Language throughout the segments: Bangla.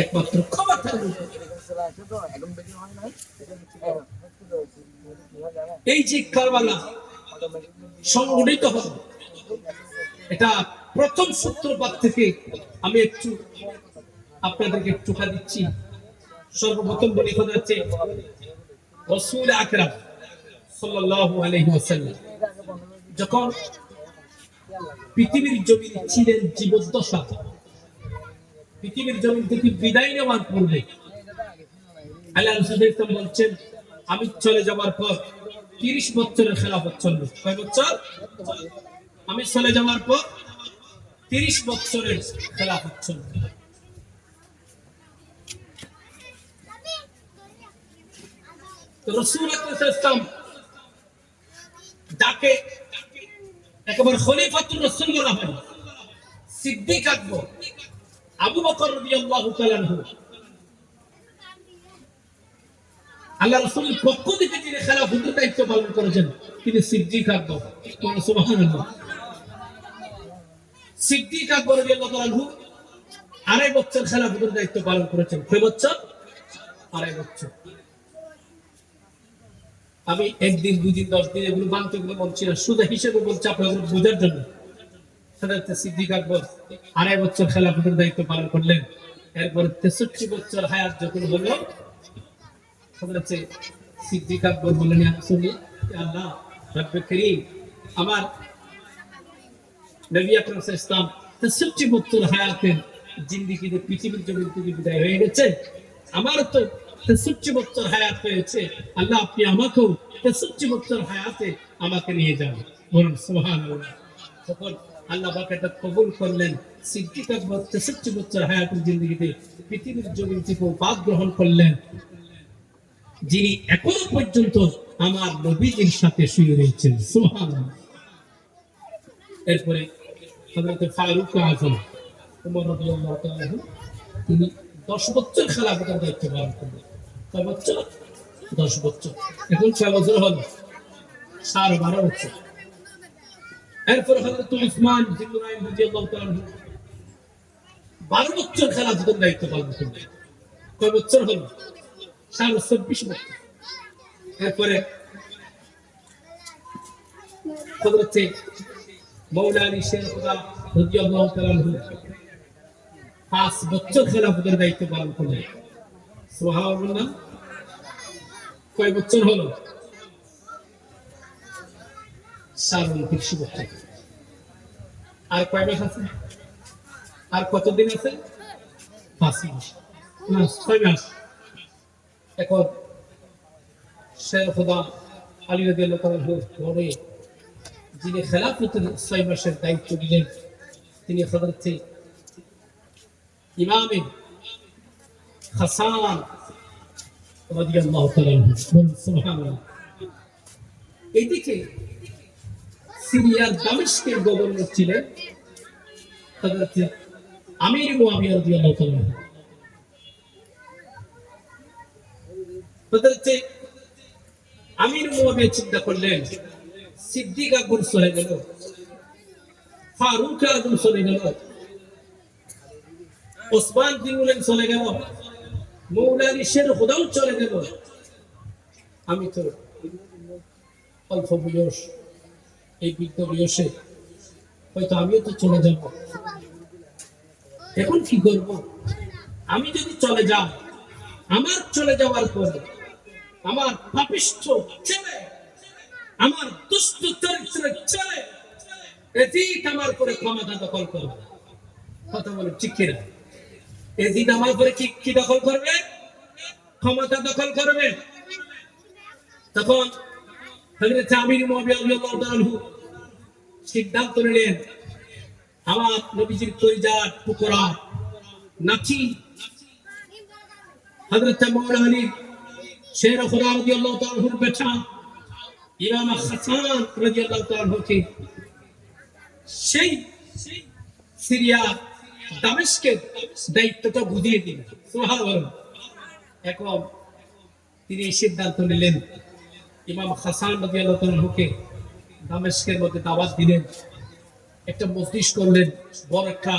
একমাত্র ক্ষমতার এই যে কারবালা সংগঠিত হবে, এটা প্রথম সূত্রপাত থেকে আমি একটু আপনাদেরকে টুকা দিচ্ছি। সর্বপ্রথম বলি কথা হচ্ছে রাসূল আকরাম সাল্লাল্লাহু আলাইহি ওয়াসাল্লাম যখন পৃথিবীর জমিনে ছিলেন জীবদ্দশা, পৃথিবীর জমিন থেকে বিদায় নেওয়ার পূর্বে আল্লাহ রাসূল বলছেন, আমি চলে যাওয়ার পর 30 বছরের খেলাফত চলবে। কয় বছর? আমি চলে যাওয়ার পর 30 বছরের খেলাফত চলবে। তো রাসূল আকরাম যাকে একেবারে খলিফাতুর রাসূল বলা হয়, সিদ্দিক আকবর আবু বকর রাদিয়াল্লাহু তাআলা আনহু, আল্লাহ রাসূলের পক্ষ থেকে যিনি খেলাফতের দায়িত্ব পালন করেছেন তিনি সিদ্দিক আকবর। সুবহানাল্লাহ। সিদ্দিক আকবর রাদিয়াল্লাহু তাআলা আনহু 2.5 বছর খেলাফতের দায়িত্ব পালন করেছেন। কয় বছর? 2.5 বছর। আমি একদিন, 2 দিন, 10 দিন এগুলো বানতে গেলে বলছি না, শুধু হিসেবে বলছি আপনাদের বোঝার জন্য। সিদ্দিক আকবর 2.5 বছর খেলাফতের দায়িত্ব পালন করলেন। এরপর 63 বছর হায়াত যখন হলো, সিদ্দিক আকবর বললেন, আল্লাহ রব্বে করিম, আমার নবী আকরাম সাল্লাল্লাহু আলাইহি ওয়াসাল্লাম 63 বছর হায়াতের জিন্দেগিতে পৃথিবীর জমিন থেকে বিদায় হয়ে গেছে, আমার তো 63 বছর হায়াত হয়েছে, আল্লাহ আপনি আমাকেও 63 বছর হায়াতে আমাকে নিয়ে যান। বলুন সুবহানাল্লাহ। তখন আল্লাহ পাক এটা কবুল করলেন। সিদ্দিক আকবর 63 বছর হায়াতের জিন্দেগিতে পৃথিবীর জমিন থেকে উপাধি গ্রহণ করলেন, যিনি এখনো পর্যন্ত আমার নবীজির সাথে শুয়ে রয়েছেন। সুবহানাল্লাহ। এরপরে হযরত ফারুক আযম ওমর রাদিয়াল্লাহু তাআলা তিনি 10 বছর খেলাফতের দায়িত্ব পালন করলেন। কয় বছর? 10 বছর। এখন 6 বছর হল, 12.5 বছর। এরপর হযরত উসমান জিন্নুরাইন রাদিয়াল্লাহু তাআলা 12 বছর খেলাফতের দায়িত্ব পালন করলেন। কয় বছর হল? 24 বছর। এরপরে হযরত মাওলানা আলী শের খুদা রাদিয়াল্লাহু তাআলা 5 বছর খেলাফতের দায়িত্ব পালন করলেন। সুবহানাল্লাহ। কয় বছর হলো? 29 বছর। আর কয় মাস আছে? আর কতদিন আছে? 5 মাস, 6 মাস। এখন শের খুদা আলী রাদিয়াল্লাহু তাআলা পরে যিনি খেলাফতের 6 মাসের দায়িত্ব নিলেন তিনি হযরত ইমামে হাসান রাদিয়াল্লাহু তাআলা। সুবহানাল্লাহ। এইদিকে সিরিয়ার দামেস্কের গভর্নর ছিলেন হযরত আমির মুয়াবিয়া রাদিয়াল্লাহু তাআলা। হযরত আমির মুয়াবিয়া চিন্তা করলেন, সিদ্দিক আকবর চলে গেল, ফারুক আযম চলে গেল, ওসমান জিন্নুরাইন চলে গেল, মাওলানা শের খুদাও চলে গেল, আমি তো অল্প বয়স, এই বৃদ্ধ বয়সে হয়তো আমিও তো চলে যাব। এখন কি করব? আমি যদি চলে যাই, আমার চলে যাওয়ার পরে আমার পাপিষ্ঠ ছেলে, আমার দুষ্ট চরিত্রের ছেলে এজিদ আমার করে ক্ষমতা দখল করবে। কথা বলে ঠিক কিনা? এজিদ আমার করে কি দখল করবে? ক্ষমতা দখল করবে। তখন হযরত আমির মুয়াবিয়া রাদিয়াল্লাহু তাআলা সিদ্ধান্ত নিলেন, আমার নবীজির কলিজার টুকরা নাতি হযরত মাওলানা আলী শের খুদা রাদিয়াল্লাহু তাআলার বেটা ইমাম হাসান রাদিয়াল্লাহু তাআলাকে সেই সিরিয়া দামেস্কের দায়িত্বটা বুঝিয়ে দিলেন। সুবহানাল্লাহ। এখন তিনি সিদ্ধান্ত নিলেন, ইমাম হাসান রাদিয়াল্লাহু তাআলাকে দামেস্কের মধ্যে দাওয়াত দিলেন, একটা মজলিস করলেন, বড় একটা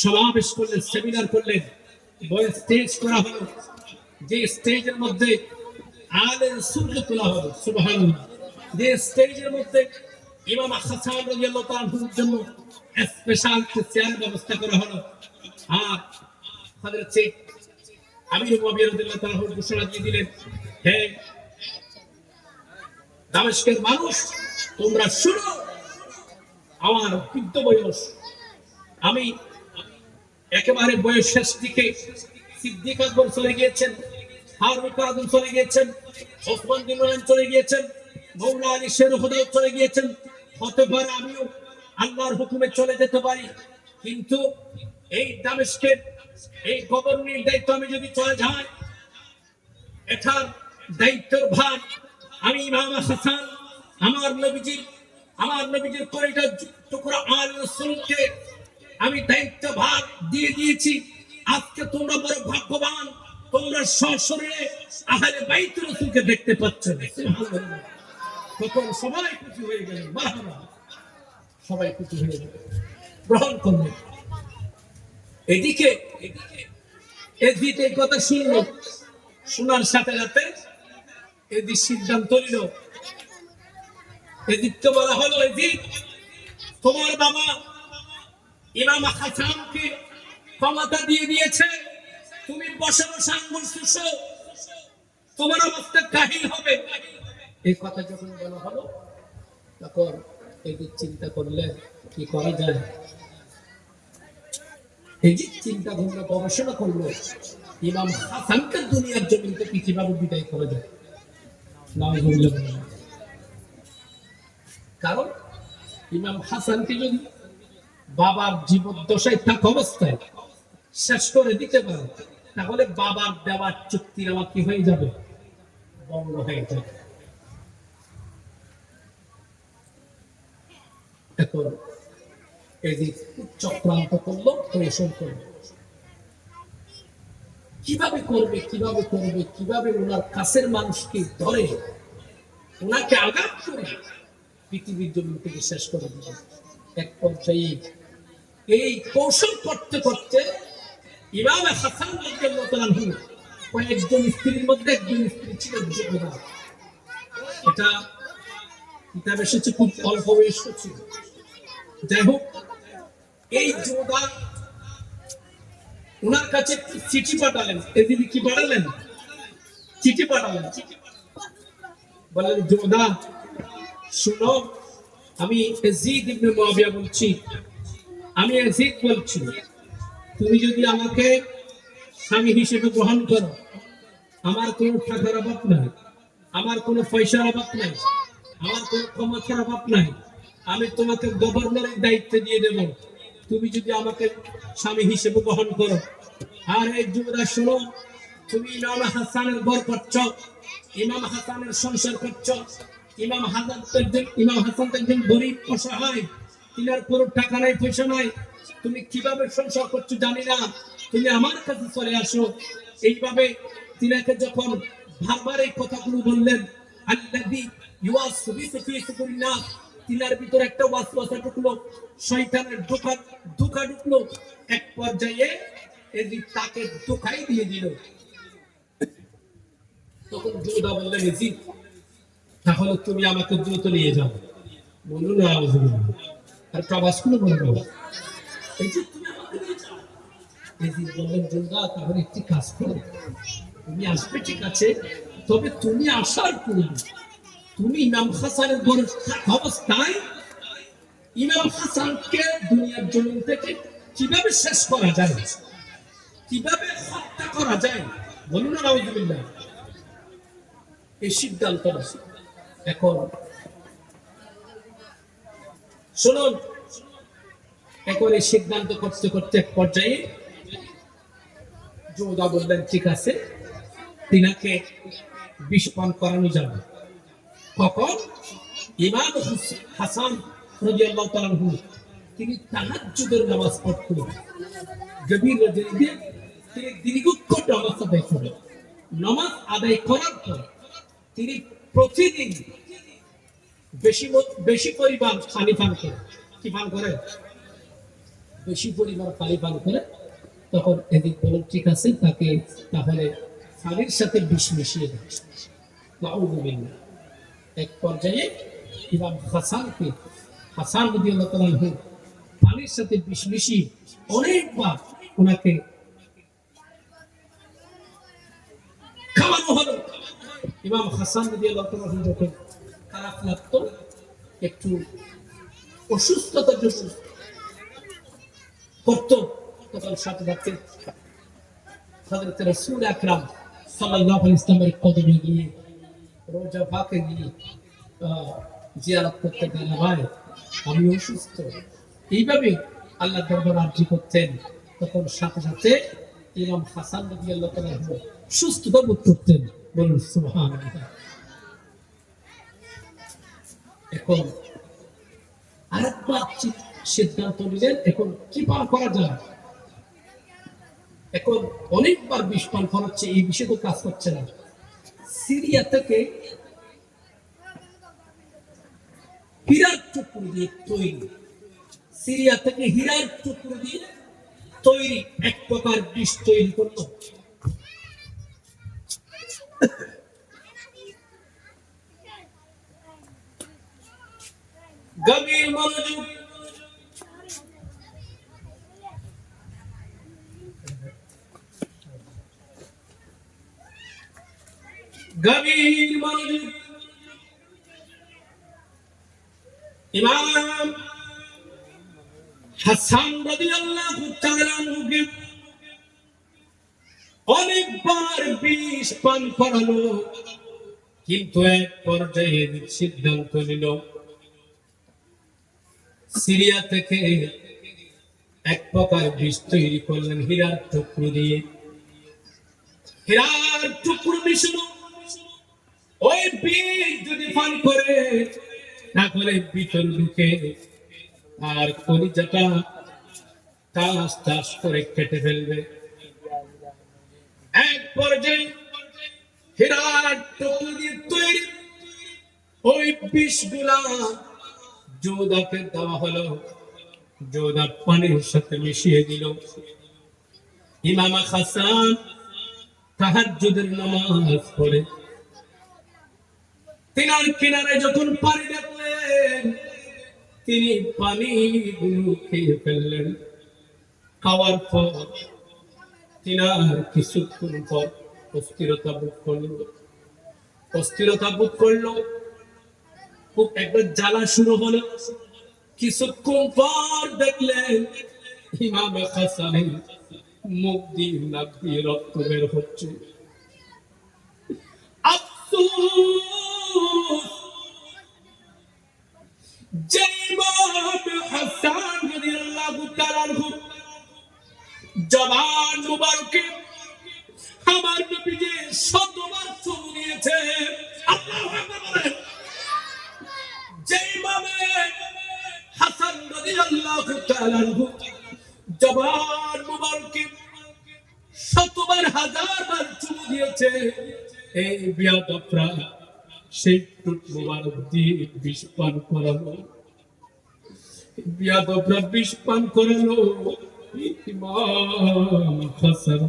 সমাবেশ করলেন, সেমিনার করলেন, বড় স্টেজ করা হলো, যে স্টেজের মধ্যে আলে রাসূলকে তোলা হলো, সুবহানাল্লাহ। যে স্টেজের মধ্যে ইমাম হাসান রাদিয়াল্লাহু তাআলার জন্য স্পেশাল চেয়ার ব্যবস্থা করা হলো। আর হযরত শেখ আমির মুআবিয়া রাদিয়াল্লাহু তাআলা ঘোষণা দিয়ে দিলেন, হে দামেস্কের মানুষ, তোমরা শুনো, আমার বৃদ্ধ বয়স, আমি একেবারে বয়স শেষ দিকে, সিদ্দিক আকবর চলে গিয়েছেন, ফারুক আজম চলে গিয়েছেন, ওসমান বিন নূরাইন চলে গিয়েছেন, মওলা আলী শের হুদা চলে গিয়েছেন, হতে পারে আমিও আল্লাহর হুকুমে চলে যেতে পারি, কিন্তু এই দামেস্কের এই গভর্নরের দায়িত্ব আমি যদি চলে যাই, এটার দায়িত্বের ভার আমি ইমাম হাসান আমার নবীজির কলিজা টুকরা আল রাসূলকে আমি দায়িত্ব ভার দিয়ে দিয়েছি। আজকে তোমরা বড় ভাগ্যবান, তোমরা সশরীরে আহলে বাইত রাসূলকে দেখতে পাচ্ছ। সুবহানাল্লাহ। তখন সবাই খুশি হয়ে গেলেন, মারহাবা, সবাই খুশি হয়ে গেলেন, গ্রহণ করলেন। এদিকে এদিকে এই কথা শুনলো, শোনার সাথে সাথে এদিক সিদ্ধান্ত নিল, এদিককে বলা হলো, এদিক তোমার বাবা ইমাম হাসানকে ক্ষমতা দিয়ে দিয়েছে, তুমি বসে বসে আঙ্গুল চুষো, তোমার অবস্থা কাহিল হবে। এই কথা যখন বলা হলো, তখন এদিক চিন্তা করলে কি করা যায়, এদিক চিন্তা ভাবনা গবেষণা করলো, ইমাম হাসানকে দুনিয়ার জমিন থেকে কিভাবে বিদায় করা যায়। কারণ ইমাম হাসানকে যদি বাবার জীবদ্দশায় থাকা অবস্থায় শেষ করে দিতে পারে, তাহলে বাবার দেওয়ার চুক্তির আমার কি হয়ে যাবে, বন্ধ হয়ে যাবে। এখন এই যে চক্রান্ত করলো, পরিশ্রম করলো, কিভাবে করবে, কিভাবে ওনার কাছের মানুষকে ধরে ওনাকে আঘাত করে পৃথিবীর জমিন থেকে শেষ করে দিল। এক পর্যায়ে এই কৌশল করতে করতে ইমাম হাসান রাদিয়াল্লাহু তাআলা কয়েকজন স্ত্রীর মধ্যে একজন স্ত্রী ছিলেন যোধা। এটা কিতাবে এসেছে, খুব অল্প বয়স ছিল। যাই হোক, এই যোধা ওনার কাছে চিঠি পাঠালেন। এদিন কি পাঠালেন? চিঠি পাঠালেন। বললেন, যোধা শুনো, আমি ইয়াজিদ ইবনে মুআবিয়া বলছি, তুমি যদি আমাকে স্বামী হিসেবে গ্রহণ করো, আমার কোনো টাকার অভাব নাই, আমার কোনো পয়সার অভাব নাই, আমার কোনো ক্ষমতার অভাব নাই, আমি তোমাকে গভর্নরের দায়িত্ব দিয়ে দেব, তুমি যদি আমাকে স্বামী হিসেবে গ্রহণ করো। আর এই যুবরা শোনো, তুমি ইমাম হাসানের ঘর করছ, ইমাম হাসানের সংসার করছ, ইমাম হাসান একজন গরিব অসহায়, তিনার কোনো টাকা নাই, পয়সা নাই, তুমি কিভাবে সংসার করছো জানি না, তুমি আমার কাছে চলে আসো। এইভাবে তিনাকে যখন বারবার এই কথাগুলো বললেন, আল্লাযী ইউওয়াসওয়িসু ফী সুদুরিন নাস, তিনার ভিতরে একটা ওয়াসওয়াসা ঢুকলো, শয়তানের ধোঁকা ঢুকলো। এক পর্যায়ে এই তাকে ধোঁকাই দিয়ে দিল। তখন যোধা বললেন, ইয়াজিদ, তাহলে তুমি আমাকে দ্রুত নিয়ে যাও। বলুন না, আর প্রবাসগুলো বলবো, এই যে তুমি আমাকে নিয়ে যাও। ইয়াজিদ বললেন, যোধা, তাহলে একটি কাজ করো, তুমি আসবে ঠিক আছে, তবে তুমি আসার পূর্বে তুমি ইমাম হাসানের ঘরে অবস্থায় ইমাম হাসানকে দুনিয়ার জমিন থেকে কিভাবে শেষ করা যায়, কিভাবে হত্যা করা যায়, বলুন না, নাউযুবিল্লাহ। এই সিদ্ধান্ত আছে। এখন শুনুন, এখন এই সিদ্ধান্ত করতে করতে এক পর্যায়ে যোধা বললেন, ঠিক আছে, তিনাকে বিষ পান করানো যাবে। কখন? ইমাম হাসান রাদিয়াল্লাহু তাআলা তিনি তাহাজ্জুদের নামাজ পড়তেন, গভীর রাতে তিনি দীর্ঘক্ষণ নামাজ আদায় করেন। নামাজ আদায় করার পর তিনি প্রতিদিন বেশি পরিমাণ পানি পান করেন। কি পান করেন? বেশি পরিমাণ পানি পান করে তখন এদিক বলল ঠিক আছে, তাকে তাহলে পানির সাথে বিষ মিশিয়ে দেয়। নাউযুবিল্লাহ। এক পর্যায়ে ইমাম হাসান রাদিয়াল্লাহু তাআলা আনহু পানির সাথে বিষ মিশিয়ে অনেকবার ওনাকে খাওয়ানো হলো। ইমাম হাসান রাদিয়াল্লাহু তাআলা আনহু যখন খারাপ লাগতো, একটু অসুস্থতার জন্য করতো, তখন সাথে সাথে হযরত রাসূল আকরাম সাল্লাল্লাহু আলাইহি ওয়াসাল্লামের কদমে গিয়ে, রওজা পাকে গিয়ে জিয়ারত করতে গেলেন। ভাই আমি অসুস্থ, এইভাবে আল্লাহ দরবারে আরজি করতেন। তখন সাথে সাথে ইমাম হাসান রাদিয়াল্লাহু তাআলা সুস্থতা বোধ করতেন। বলুন সুবহানাল্লাহ। এখন আরেকবার সিদ্ধান্ত নিলেন, এখন কি পান করা যায়। এখন অনেকবার বিষ পান করা হচ্ছে, এই বিষয়ে তো কাজ করছে না। সিরিয়া থেকে হীরার টুকরো দিয়ে তৈরি, সিরিয়া থেকে হীরার টুকরো দিয়ে তৈরি এক প্রকার বিষ তৈরি করলো। গভীর মনোযোগ, গভীর মনোযোগ। ইমাম হাসান রাদিয়াল্লাহু তাআলা আনহুকে অনেকবার বিষ পান করালো, কিন্তু এক পর্যায়ে সিদ্ধান্ত নিল সিরিয়া থেকে এক প্রকার বিষ তৈরি করলেন হীরার টুকরো দিয়ে। হীরার টুকরো মিশানো ওই বিষ যদি পান করে, তাহলে ভিতর ঢুকে আর কলিজাটা টাস টাস করে কেটে ফেলবে। এক পর্যায়ে হীরার টুকরো দিয়ে তৈরি ওই বিষগুলা যোদাকে দেওয়া হলো। যোদা পানির সাথে মিশিয়ে দিল। ইমাম হাসান তাহাজ্জুদের নামাজ পড়ে তিনার কিনারে যখন পানি দেখলেন, তিনি পানিগুলো খেয়ে ফেললেন। খাওয়ার পর তিনার কিছুক্ষণ পর অস্থিরতা বোধ করলো। খুব একটা জ্বালা শুরু হলো। কিছুক্ষণ পর দেখলেন ইমাম হাসানের মুখ দিয়ে নাক দিয়ে রক্ত বের হচ্ছে। আফসোস, যে ইমাম হাসান রাদিয়াল্লাহু তাআলা আনহু জবান মুবারকে আমার নবীজি শতবার চুমু দিয়েছে। আল্লাহু আকবার বলেন। যে ইমাম হাসান রাদিয়াল্লাহু তাআলা আনহু জবান মুবারকে শতবার হাজারবার চুমু দিয়েছে, এই বিয়াদবরা সেই টুট মুবারক দিয়ে বিষ পান করালো। বিয়াদবরা বিষ পান করালো ইমাম হাসান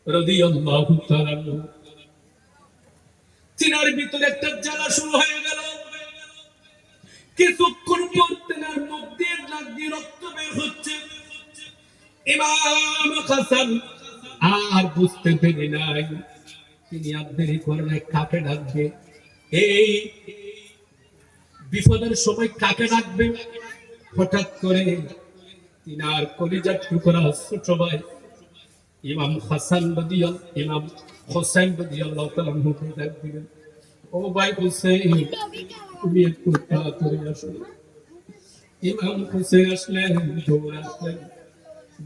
রাদিয়াল্লাহু তাআলা আনহু। তিনার ভিতরে একটা জ্বালা শুরু হয়ে গেল। কিছুক্ষণ পর তিনার মুখ দিয়ে নাক দিয়ে রক্ত বের হচ্ছে। ইমাম হাসান আর বুঝতে পেরে নাই, তিনি আর দেরি করে নাই, কাকে ডাকবে। এই বিপদের সময় কাকে ডাকবে? হঠাৎ করে তিনার কলিজার টুকরা ছোট ভাই ইমাম হোসেন রাদিয়াল্লাহু তাআলা আনহুকে ডাক দিলেন। ও ভাই হোসেন, তুমি একটু তাড়াতাড়ি আসো। ইমাম হোসেন আসলেন, দৌড়ে আসলেন,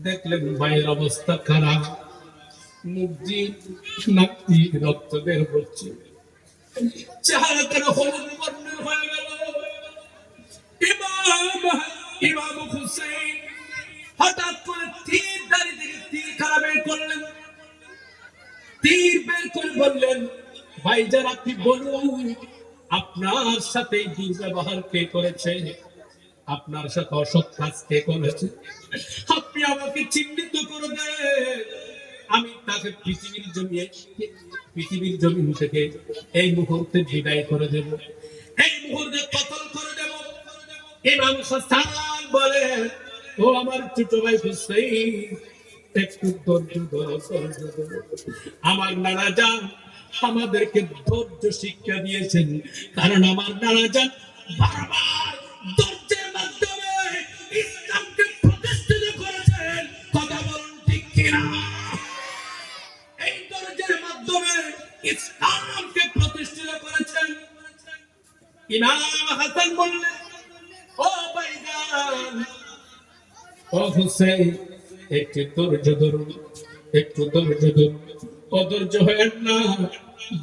দেখলেন ভাইয়ের অবস্থা খারাপ, মুখ দিয়ে নাক দিয়ে রক্ত বের হচ্ছে, চেহারাটা হলুদ বর্ণের হয়ে গেল। ইমাম হোসেন হঠাৎ করে তীর দাড়ি থেকে তীর খারাপ বের করলেন। তীর বের করে বললেন, ভাইজান আপনি বলুন আপনার সাথে দুর্ব্যবহার কে করেছে? আপনার সাথে অসৎ কাজ কে করেছে? আপনি আমাকে চিহ্নিত করে দেন, আমি তাকে পৃথিবীর জমিন থেকে এই মুহূর্তে বিদায় করে দেব, এই মুহূর্তে কতল করে দেব। ইমাম হাসান বলে, ও আমার ছোট ভাই হুসাইন, একটু ধৈর্য ধরো, ধৈর্য ধরো। আমার নানা জান আমাদেরকে ধৈর্য শিক্ষা দিয়েছেন, কারণ আমার নানা জান বারবার ধৈর্যের মাধ্যমে ইসলামকে প্রতিষ্ঠিত করেছেন। কথা বলুন ঠিক কিনা? এই ধৈর্যের মাধ্যমে ইসলামকে প্রতিষ্ঠিত করেছেন। ইমাম হাসান বললেন, ও ভাইজান, ও হুসাইন, একটু ধৈর্য ধরুন, একটু ধৈর্য ধরুন, অধৈর্য হয়েন না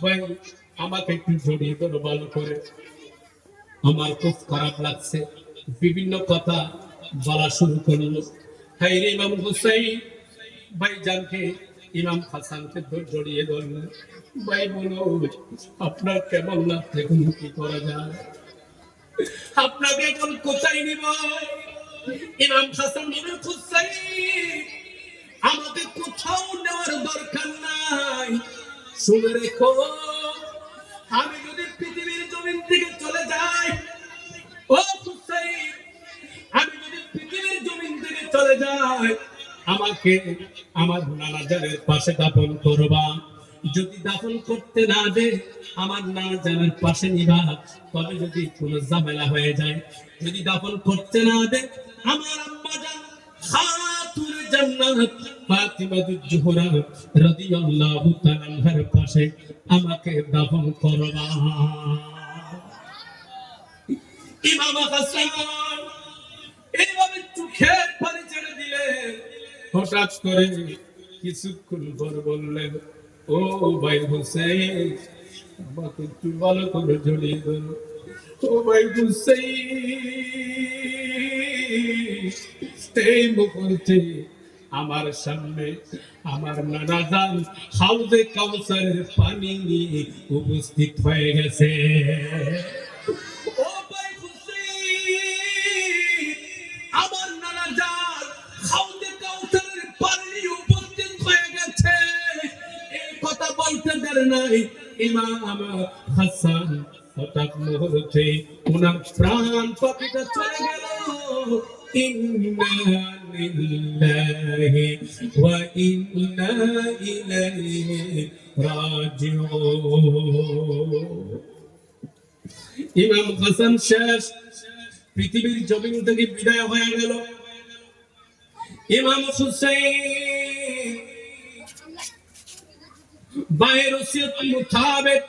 ভাই, আমাকে একটু জড়িয়ে ধরো ভালো করে। আমার খুব খারাপ লাগছে, বিভিন্ন কথা বলা শুরু করলো। হ্যাঁ রে ইমাম হুসাইন ভাইজানকে, ইমাম হাসানকে জড়িয়ে ধরলেন। ভাই বলো, আপনার কেমন লাগছে, এখন কি করা যায়? আপনাকে এখন কোথায় নিব? ইমাম হাসান বলেন, হুসাইন, আমাকে কোথাও নেওয়ার দরকার নাই। শুনে রেখো, আমি যদি পৃথিবীর জমিন থেকে চলে যাই, ও হুসাইন, আমি যদি পৃথিবীর জমিন থেকে চলে যাই, আমাকে আমার নানা জানের পাশে দাফন করবা। যদি দাফন করতে না দে, আমার নানা জানের পাশে নিবা। তবে যদি কোনো ঝামেলা হয়ে যায়, যদি দাফন করতে না দে, আমার আম্মা জান খাতুন জান্নাত ফাতিমাতুজ জোহরা রাদিয়াল্লাহু তাআলা আনহার পাশে আমাকে দাফন করবা। ইমাম হাসান এইভাবে চোখের পানি ছেড়ে দিলেন। হঠাৎ করে কিছুক্ষণ পর বললেন, ও ভাই হুসাইন, আমাকে একটু ভালো করে জড়িয়ে ধরো। ও ভাই হুসাইন, এই মুহূর্তে আমার সামনে আমার নানা জান হাউজে কাউসারের পানি নিয়ে উপস্থিত হয়ে গেছে। ও ভাই হুসাইন, আমার নানা জান হাউজে কাউসারের পানি নিয়ে উপস্থিত হয়ে গেছে। এই কথা বলতে দেরি নাই, ইমাম হাসান হঠাৎ মুহূর্তে ওনার প্রাণ পাখিটা চলে গেল। ইন্না লিল্লাহি ওয়া ইন্না ইলাইহি রাজিউন। ইমাম হাসান শেষ, পৃথিবীর জমিন থেকে বিদায় হয়ে গেল। ইমাম হুসাইন ভাইয়ের ওসিয়ত মোতাবেক,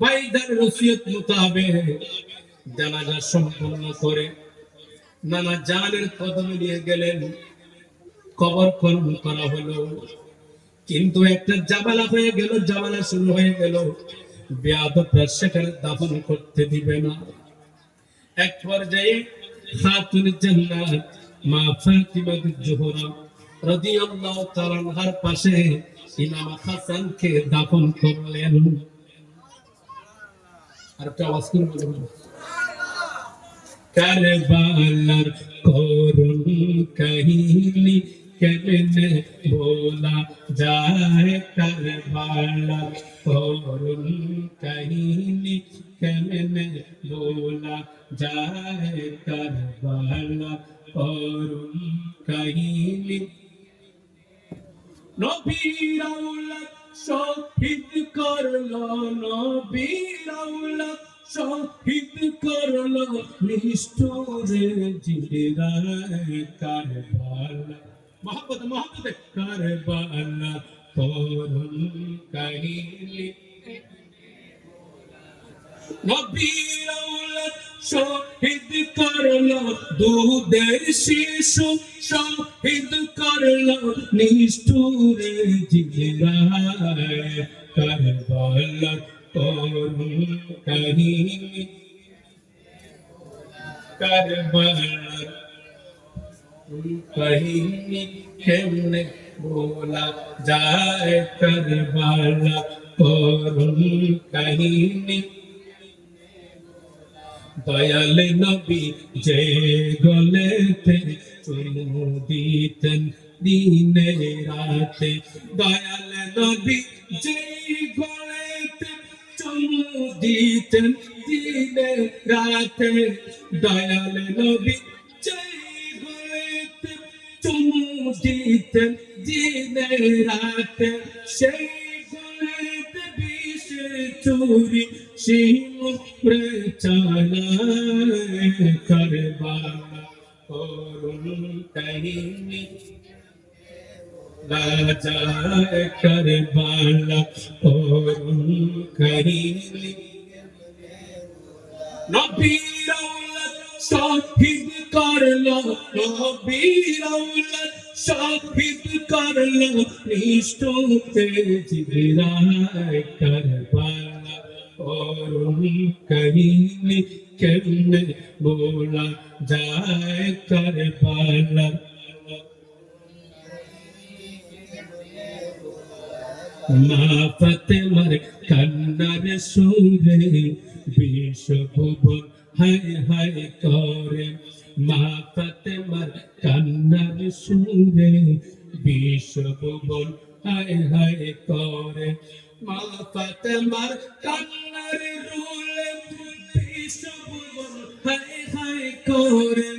ভাইদের ওসিয়ত মোতাবেক জানাজা সম্পন্ন করে নানা জানের কদমে নিয়ে গেলেন। কবর খনন করা হলো, কিন্তু একটা জামালা হয়ে গেল, জামালা শুরু হয়ে গেল। বেয়াদবরা সেখানে দাফন করতে দিবে না। এক পর্যায়ে খাতুন জান্নাত মা ফাতিমাতুজ জোহরা রাদিয়াল্লাহু তাআলা আনহার পাশে ইমাম হাসানকে দাফন করলেন। আর একটা আওয়াজ করে বলুন, কারবালার করুণ কাহিনী কেমনে বলা যায়, কারবালার করুণ কাহিনী কেমনে বলা যায়, কারবালার করুণ কাহিনী। নবীর আওলাদ শহীদ করলো, নবীর আওলাদ শহীদ করলো নিষ্ঠুরে জিরায় কারবালা। মহব্বত মহব্বত কারবালা করুণ কাহিনী। নবীর আওলাদ শহীদ করলো দুধের শিশু, শহীদ করলো নিষ্ঠুরে জিরায় কারবালা করুণ কাহিনী। কারবালার কাহিনী কেমনে বলা যায়, কারবালা করুণ কাহিনী। দয়াল নবী যে গলেতে চুমু দিতেন দিনে রাতে, দয়াল নবী যে গলেতে চুমু দিতেন দিনে রাতে, দয়াল নবী যে গলেতে চুমু দিতেন দিনে রাতে, সেই গলেতে বিষের চুরি শিমুরে চালায় কারবালা করুন কাহিনী রাজায় কারবালা করুন কাহিনী। নবীর আওলাদ শহীদ করলো, নবীর আওলাদ শহীদ করলো নিষ্ঠুরে জিবরায় কারবালা করুন কাহিনী কেমনে বলা যায় কারবালা। মা ফাতেমার কান্নার সুরে বিশ্বভুবন হায় হায় করে, মা ফাতেমার কান্নার সুরে বিশ্বভুবন হায় হায় করে, মা ফাতেমার কান্নার রুলে বিশ্বভুবন হায় হায় করে,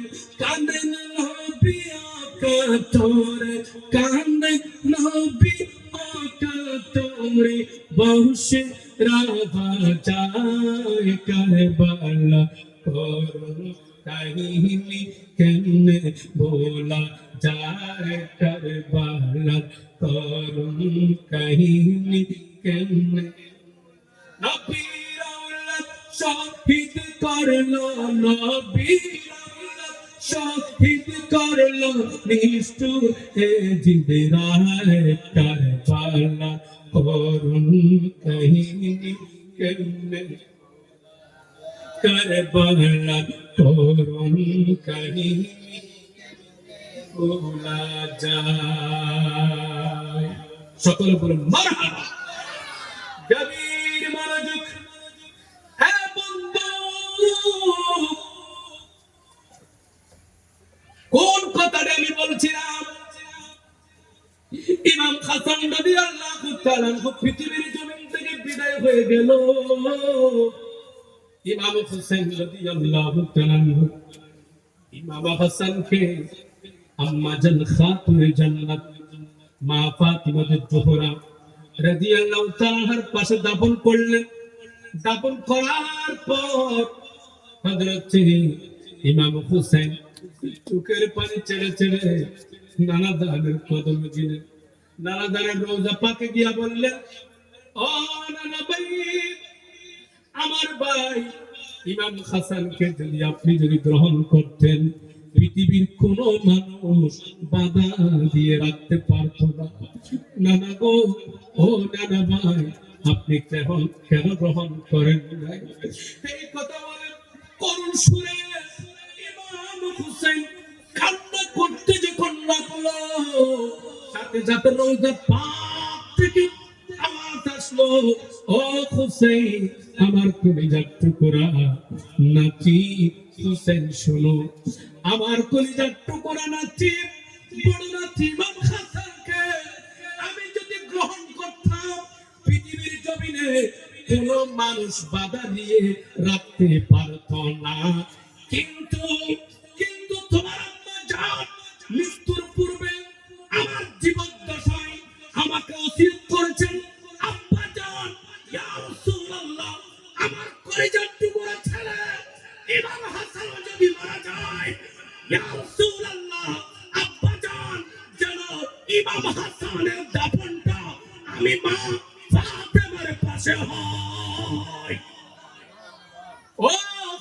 কাঁদেন নবী আকাতরে, কাঁদেন নবী আকাতরে, বসে রাধা যায় কারবালা করুন কাহিনী কেমনে বলা যায় কারবালা করুন কাহিনী কেমনে। নবীর আওলাদ শহীদ করলো, নবীর আওলাদ শহীদ করলো নিষ্ঠুরে জিবরায় কারবালা করুন কাহিনী কেমনে কারবালা করুন কাহিনী বলা যায়। সকলে বলুন মারহাবা। গভীর মনোযোগ, হ্যাঁ বন্ধু, কোন কথাটা আমি বলছিলাম? ইমাম হাসান রাদিয়াল্লাহু তাআলা পৃথিবীর জমিন থেকে বিদায় হয়ে গেল। ইমাম হুসাইন রাদিয়াল্লাহু তাআলা ইমাম হাসানকে আম্মা জান খাতুনে জান্নাত মা ফাতিমা জোহরা রাদিয়াল্লাহু তাআলার পাশে দাফন করলেন। দাফন করার পর হযরত ইমাম হুসাইন চোখের পানি ছেড়ে ছেড়ে নানা দানের কদমে গেলেন। নানা দানের রওজা পাকে গিয়া বললেন, ও নানা ভাই, আমার ভাই ইমাম হাসানকে যদি আপনি যদি গ্রহণ করতেন, পৃথিবীর কোন মানুষ বাধা দিয়ে রাখতে পারত না। নানা গো, ও নানা ভাই, আপনি কেন গ্রহণ করেন নাই? এই কথা বলে করুণ সুরে ইমাম হুসাইন কান্না করতে যখন লাগলো, সাথে সাথে রওজা পাক থেকে আওয়াজ আসলো, ও হুসাইন, আমার কলিজার টুকরা নাতি হুসাইন, শোনো, আমার কলিজার টুকরা নাতি, বড় নাতি ইমাম হাসানকে আমি যদি গ্রহণ করতাম, পৃথিবীর জমিনে কোন মানুষ বাধা দিয়ে রাখতে পারত না। কিন্তু কিন্তু তোমার আম্মা জান মৃত্যুর পূর্বে আমার জীবদ্দশায় আমাকে ওসিয়ত করেছেন, আব্বা জান, ইয়া রাসূলুল্লাহ, আমার কলিজার টুকরা ছেলে ইমাম হাসান যদি মারা যায়, ইয়া রাসূলুল্লাহ, আব্বা জান, যেন ইমাম হাসানের দাফনটা আমি মা ফাতেমার পাশে হয়। ও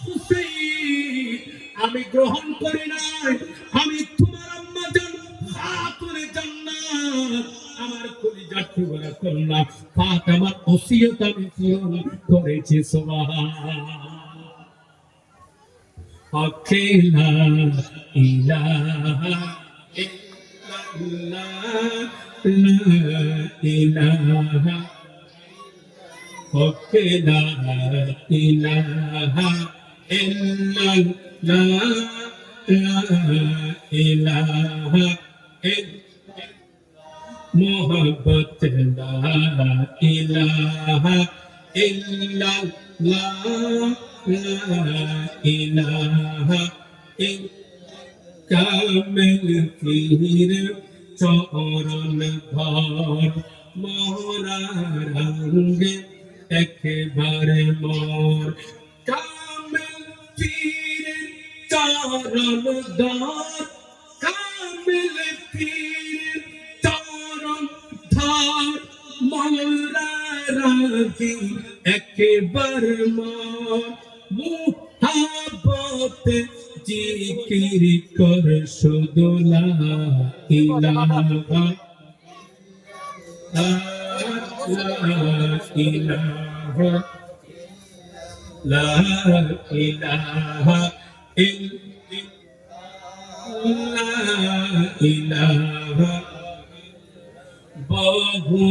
হুসাইন, আমি গ্রহণ করি নাই, আমি তোমার আম্মা জান খাতুনে জান্নাত, আমার কলিজার টুকরা কন্যা ফাতেমার ওসিয়ত আমি পূরণ করেছি। সুবহানাল্লাহ। লা ইলাহা ইল্লাল্লাহ, লা ইলাহা লা ইলাহা ইলাহা মোহাম্মদ লা ইলাহা ইল্লাল্লাহ লা ইলাহা কামিল পীর চরণ ধর মোরা রঙ্গে একবারে মোর কামিল পীর চরণ ধর কামিল পীর চরণ ধর মোরা রাখি একবার মোর মুহাব্বত জিকির কর শুধু লা ইলাহা লা ইলাহা লা ইলাহা ইল্লাল্লাহ বহু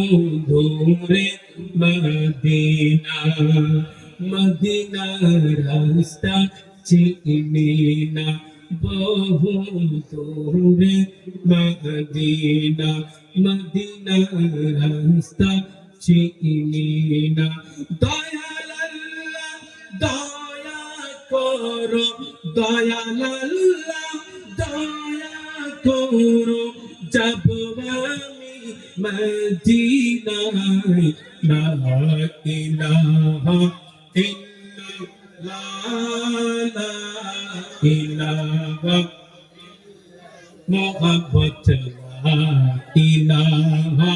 দূরে মদিনা মদিনার রাস্তা চিনি না বহু দূরে মদিনা মদিনার রাস্তা চিনি না দয়াল আল্লাহ দয়া করো দয়াল আল্লাহ দয়া করো যাব আমি মদিনায় লা ইলাহা ইল্লাল্লাহ লা ইলাহা মুহাম্মদ লা ইলাহা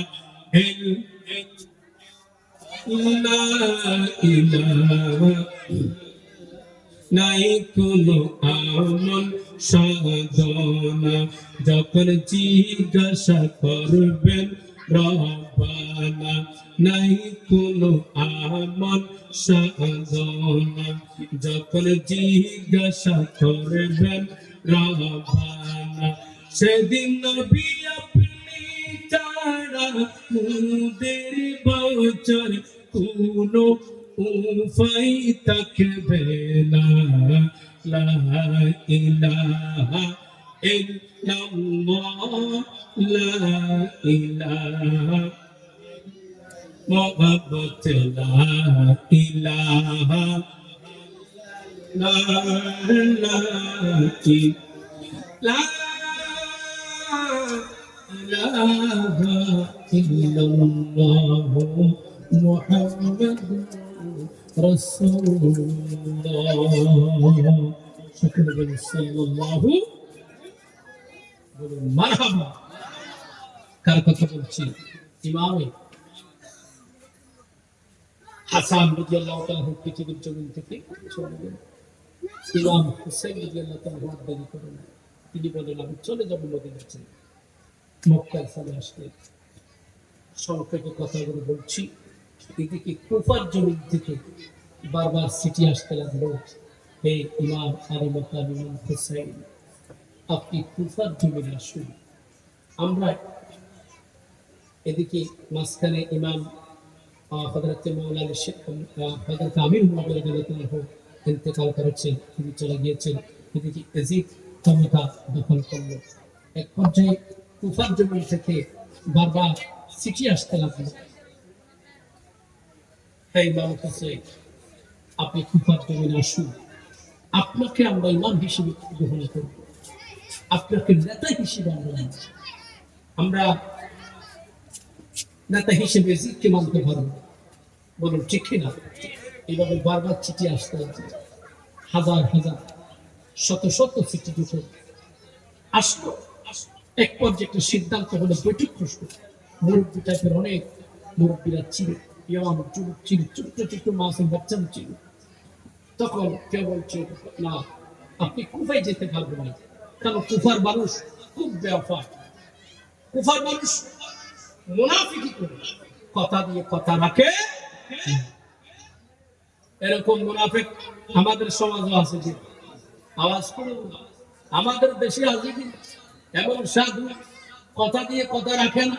ইল্লাল্লাহ নাই কোনো আমল সাধনা যখন জিজ্ঞাসা করবেন রব্বানা নাই কোনো আমল সাধনা যখন জিজ্ঞাসা করবেন রব্বানা সেদিন নবী আপনি ছাড়া মুদের বচন কোনো উপায় থাকবে না লা ইলাহা ইল্লাল্লাহ লা ইলাহা মুহাম্মদ লা ইলাহা লা ইলাহা ইল্লাল্লাহ মুহাম্মাদুর রাসূলুল্লাহ সকলে বলি সাল্লাল্লাহু বলুন মারহাবা কার কথা বলছি ইমামে হাসান রাদিয়াল্লাহু তাআলা পৃথিবীর জমিন থেকে চলে গেলেন ইমাম হুসাইন রাদিয়াল্লাহু তাআলা দেরি করেন তিনি বলেন আমি চলে যাব মদিনাতে মক্কায় চলে আসলেন সংক্ষেপে কথাগুলো বলছি এদিকে কুফার জমিন থেকে বারবার সিটি আসতে লাগলো হে ইমাম আলী মাকাম ইমাম হুসাইন আপনি কুফার জমিনে আসুন আমরা এদিকে মাঝখানে ইমাম হযরত মাওলানা শেখ হযরত আমির রাদিয়াল্লাহু ইন্তেকাল করেছেন তিনি চলে গিয়েছেন এদিকে ইয়াজিদ ক্ষমতা দখল করল এক পর্যায়ে কুফার জমিন থেকে বারবার সিটি আসতে লাগলো হে ইমাম হুসাইন আপনি কুফার জমিনে আসুন আপনাকে আমরা ইমাম হিসেবে গ্রহণ করব আপনাকে নেতা হিসেবে আমরা নেতা হিসেবে জিদকে মানতে পারবো বলুন ঠিক কিনা এইভাবে বারবার চিঠি আসতে লাগছে হাজার হাজার শত শত চিঠি দুটো আসলো এক পর্যায়ে একটা সিদ্ধান্ত হলো বৈঠক প্রশ্ন মুরব্বী টাইপের অনেক মুরব্বীরা ছিল ইমাম যুবক ছিল ছোট্ট ছোট্ট মাসুম বাচ্চা ছিল তখন কেউ বলছে না আপনি কুফায় যেতে পারবেন না কারণ কুফার মানুষ খুব বেওয়াফা কুফার মানুষ মুনাফিকি করে কথা দিয়ে কথা রাখে এরকম মুনাফিক আমাদের সমাজে আছে যে আওয়াজ করে আমাদের দেশে আছে কি এমন সাধু কথা দিয়ে কথা রাখে না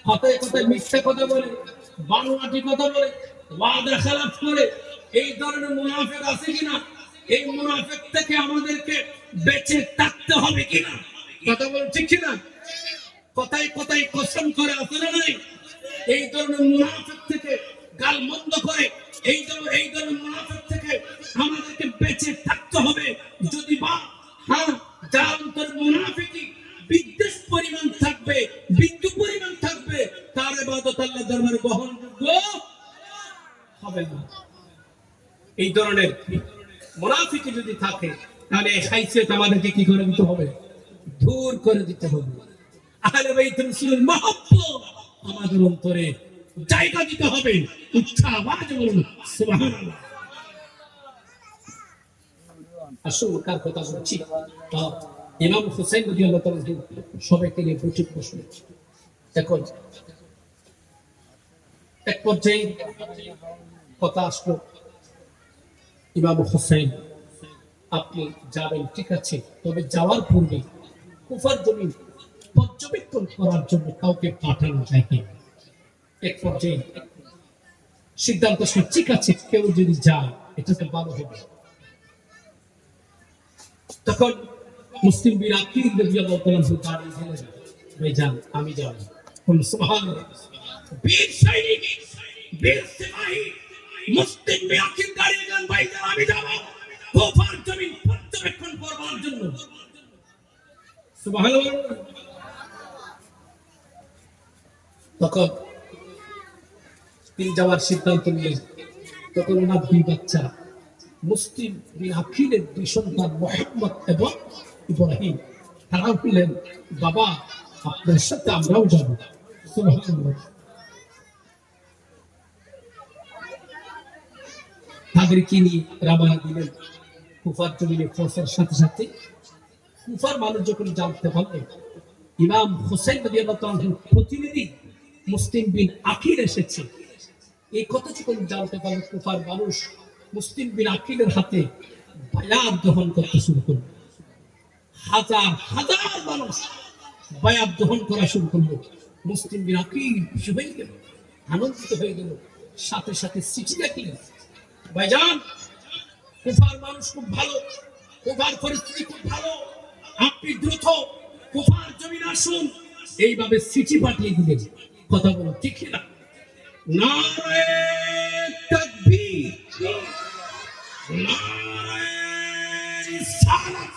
কথায় কথায় মিথ্যা কথা বলে বানোয়াটি কথা বলে ওয়াদা খেলাফ করে এই ধরনের মুনাফিক আছে কিনা এই মুনাফিক থেকে আমাদেরকে বেঁচে থাকতে হবে কিনা? কথা বল ঠিক কিনা? কথায় কথায় কসম করে আসলে নাই এই ধরনের মুনাফিক থেকে গাল মন্দ করে এই ধরনের মুনাফিক থেকে আমাদেরকে বেঁচে থাকতে হবে। যদি বা হ্যাঁ যার অন্তর মুনাফিকি বিদ্বেষ পরিমাণ থাকবে, বিন্দু পরিমাণ থাকবে, তার ইবাদত আল্লাহর দরবারে গ্রহণযোগ্য হবে না। এই ধরনের মুনাফিকি যদি থাকে তাহলে এই হাইসিয়ত আমাদেরকে কি করে দিতে হবে? দূর করে দিতে হবে। আহলে বাইত রাসূলের মহব্বত আমাদের অন্তরে জায়গা দিতে হবে। উচ্চ আওয়াজে বলুন সুবহানাল্লাহ। আসুন কার কথা বলছি? ইমাম হুসাইন রাদিয়াল্লাহু তাআলা সবাইকে নিয়ে প্রচুর প্রশ্ন। এখন এক পর্যায়ে কথা আসলো, ইমাম হুসাইন আপনি যাবেন ঠিক আছে, তবে যাওয়ার পূর্বে কুফার জমিন পর্যবেক্ষণ করার জন্য কাউকে পাঠানো যায় কি? এক পর্যায়ে সিদ্ধান্ত ঠিক আছে, কেউ যদি যায় এটা তো ভালো হবে। তখন মুসলিম বীর আকিল রাদিয়াল্লাহু তাআলা দাঁড়িয়ে গেলেন, ভাইজান আমি যাব। সুবহানাল্লাহ। বীর সৈনিক, বীর সিপাহী মুসলিম বীর আকিল দাঁড়িয়ে গেলেন, ভাইজান আমি যাব কুফার জমিন পর্যবেক্ষণ করবার জন্য। সুবহানাল্লাহ। তখন তিনি যাওয়ার সিদ্ধান্ত নিলেন। তখন ওনার দুই বাচ্চা মুসলিম বিন আকিলের দুই সন্তান মুহাম্মদ এবং ইব্রাহিম, তারা বললেন বাবা আপনার সাথে আমরাও যাব। সুবহানাল্লাহ। তাদেরকে নিয়ে রওনা দিলেন কুফার জমিনে পৌঁছার সাথে সাথে কুফার মানুষ যখন জানতে পারলেন ইমাম হুসাইন রাদিয়াল্লাহু তাআলার প্রতিনিধি মুসলিম বিন আকিল এসেছে, এই কথা যখন জানতে পারলেন কুফার মানুষ মুসলিম বিন আকিলের হাতে বায়াত গ্রহণ করতে শুরু করল। হাজার হাজার মানুষ বায়াত গ্রহণ করা শুরু করলো। মুসলিম বিন আকিল খুশি হয়ে গেল, আনন্দিত হয়ে গেল, সাথে সাথে চিঠি লিখলেন, ভাইজান কুফার মানুষ খুব ভালো, কুফার পরিস্থিতি খুব ভালো, আপনি দ্রুত কুফার জমিনে আসুন। এইভাবে চিঠি পাঠিয়ে দিলেন। কথা বলো ঠিক না? নারে তাকবীর, নারে রিসালাত।